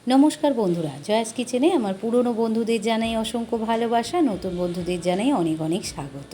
নমস্কার বন্ধুরা, জয়াস কিচেনে আমার পুরনো বন্ধুদের জানাই অসংখ্য ভালোবাসা, নতুন বন্ধুদের জানাই অনেক অনেক স্বাগত।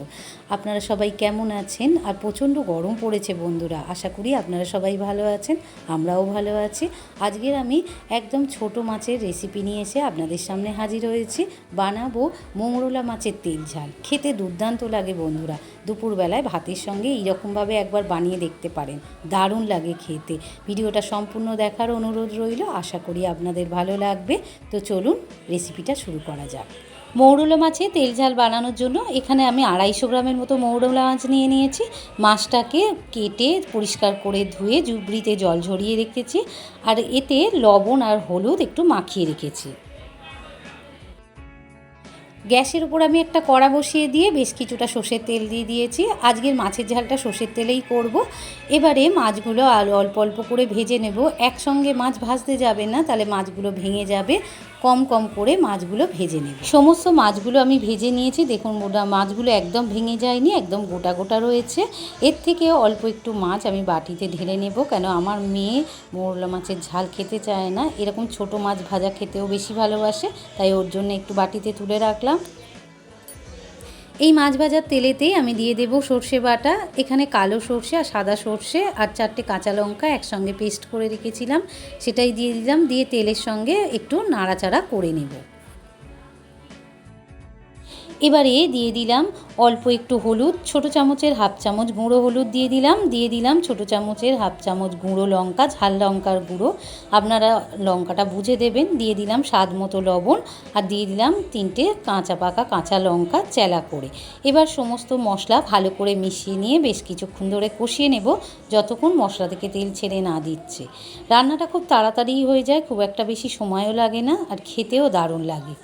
আপনারা সবাই কেমন আছেন? আর প্রচণ্ড গরম পড়েছে বন্ধুরা, আশা করি আপনারা সবাই ভালো আছেন, আমরাও ভালো আছি। আজকের আমি একদম ছোট মাছের রেসিপি নিয়ে এসে আপনাদের সামনে হাজির হয়েছি। বানাবো মৌরলা মাছের তেল ঝাল। খেতে দুর্দান্ত লাগে বন্ধুরা। দুপুরবেলায় ভাতের সঙ্গে এইরকমভাবে একবার বানিয়ে দেখতে পারেন, দারুণ লাগে খেতে। ভিডিওটা সম্পূর্ণ দেখার অনুরোধ রইল, আশা করি আপনাদের ভালো লাগবে। তো চলুন রেসিপিটা শুরু করা যাক। মৌরলা মাছে তেল ঝাল বানানোর জন্য এখানে আমি 250 গ্রামের মতো মৌরলা মাছ নিয়ে নিয়েছি। মাছটাকে কেটে পরিষ্কার করে ধুয়ে জুবড়িতে জল ঝরিয়ে রেখেছি, আর এতে লবণ আর হলুদ একটু মাখিয়ে রেখেছি। গ্যাসের উপর আমি একটা কড়া বসিয়ে দিয়ে বেশ কিছুটা সর্ষের তেল দিয়ে দিয়েছি। আজকের মাছের ঝালটা সর্ষের তেলেই করব। এবারে মাছগুলো অল্প অল্প করে ভেজে নেব। একসঙ্গে মাছ ভাজতে যাবে না, তাহলে মাছগুলো ভেঙে যাবে। কম কম করে মাছগুলো ভেজে নেব। সমস্ত মাছগুলো আমি ভেজে নিয়েছি। দেখুন মাছগুলো একদম ভেঙে যায়নি, একদম গোটা গোটা রয়েছে। এর থেকে অল্প একটু মাছ আমি বাটিতে ঢেলে নেব, কেন আমার মেয়ে মৌরলা মাছের ঝাল খেতে চায় না, এরকম ছোট মাছ ভাজা খেতেও বেশি ভালোবাসে, তাই ওর জন্য একটু বাটিতে তুলে রাখলাম। এই মাছ ভাজার তেলেতেই আমি দিয়ে দেব সর্ষে বাটা। এখানে কালো সর্ষে আর সাদা সর্ষে আর 4টে কাঁচা লঙ্কা একসঙ্গে পেস্ট করে রেখেছিলাম, সেটাই দিয়ে দিলাম। দিয়ে তেলের সঙ্গে একটু নাড়াচাড়া করে নেব। এবারে দিয়ে দিলাম অল্প একটু হলুদ, ছোটো চামচের হাফ চামচ গুঁড়ো হলুদ দিয়ে দিলাম ছোটো চামচের হাফ চামচ গুঁড়ো লঙ্কা, ঝাল লঙ্কার গুঁড়ো, আপনারা লঙ্কাটা বুঝে দেবেন। দিয়ে দিলাম স্বাদ মতো লবণ, আর দিয়ে দিলাম 3টে কাঁচা পাকা কাঁচা লঙ্কা চেলা করে। এবার সমস্ত মশলা ভালো করে মিশিয়ে নিয়ে বেশ কিছুক্ষণ ধরে কষিয়ে নেব, যতক্ষণ মশলা থেকে তেল ছেড়ে না দিচ্ছে। রান্নাটা খুব তাড়াতাড়ি হয়ে যায়, খুব একটা বেশি সময়ও লাগে না, আর খেতেও দারুণ লাগে।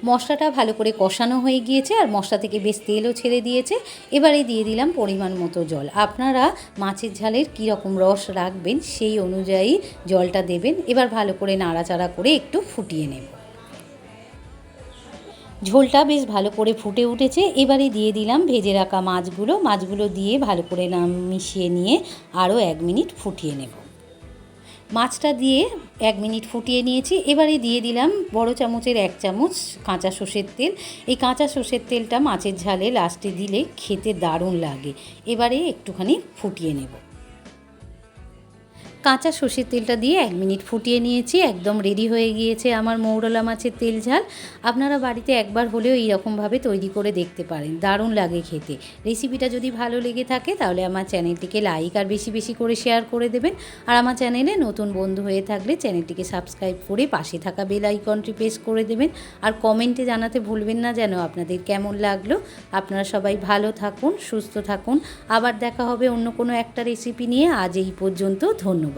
মশলাটা ভালো করে কষানো হয়ে গিয়েছে, আর মশলা থেকে বেশ তেলও ছেড়ে দিয়েছে। এবারে দিয়ে দিলাম পরিমাণ মতো জল। আপনারা মাছের ঝালের কীরকম রস রাখবেন সেই অনুযায়ী জলটা দেবেন। এবার ভালো করে নাড়াচাড়া করে একটু ফুটিয়ে নেব। ঝোলটা বেশ ভালো করে ফুটে উঠেছে। এবারে দিয়ে দিলাম ভেজে রাখা মাছগুলো দিয়ে ভালো করে মিশিয়ে নিয়ে আরও 1 মিনিট ফুটিয়ে নেব। মাছটা দিয়ে 1 মিনিট ফুটিয়ে নিয়েছি। এবারে দিয়ে দিলাম বড় চামচের 1 চামচ কাঁচা সর্ষের তেল। এই কাঁচা সর্ষের তেলটা মাছের ঝালে লাস্টে দিলে খেতে দারুণ লাগে। এবারে একটুখানি ফুটিয়ে নেব। কাঁচা সর্ষের তেলটা দিয়ে 1 মিনিট ফুটিয়ে নিয়েছি। একদম রেডি হয়ে গিয়েছে আমার মৌরলা মাছের তেল ঝাল। আপনারা বাড়িতে একবার হলেও এইরকমভাবে তৈরি করে দেখতে পারেন, দারুণ লাগে খেতে। রেসিপিটা যদি ভালো লেগে থাকে তাহলে আমার চ্যানেলটিকে লাইক আর বেশি বেশি করে শেয়ার করে দেবেন। আর আমার চ্যানেলে নতুন বন্ধু হয়ে থাকলে চ্যানেলটিকে সাবস্ক্রাইব করে পাশে থাকা বেল আইকনটি প্রেস করে দেবেন। আর কমেন্টে জানাতে ভুলবেন না যেন আপনাদের কেমন লাগলো। আপনারা সবাই ভালো থাকুন, সুস্থ থাকুন। আবার দেখা হবে অন্য কোনো একটা রেসিপি নিয়ে। আজ এই পর্যন্ত, ধন্যবাদ।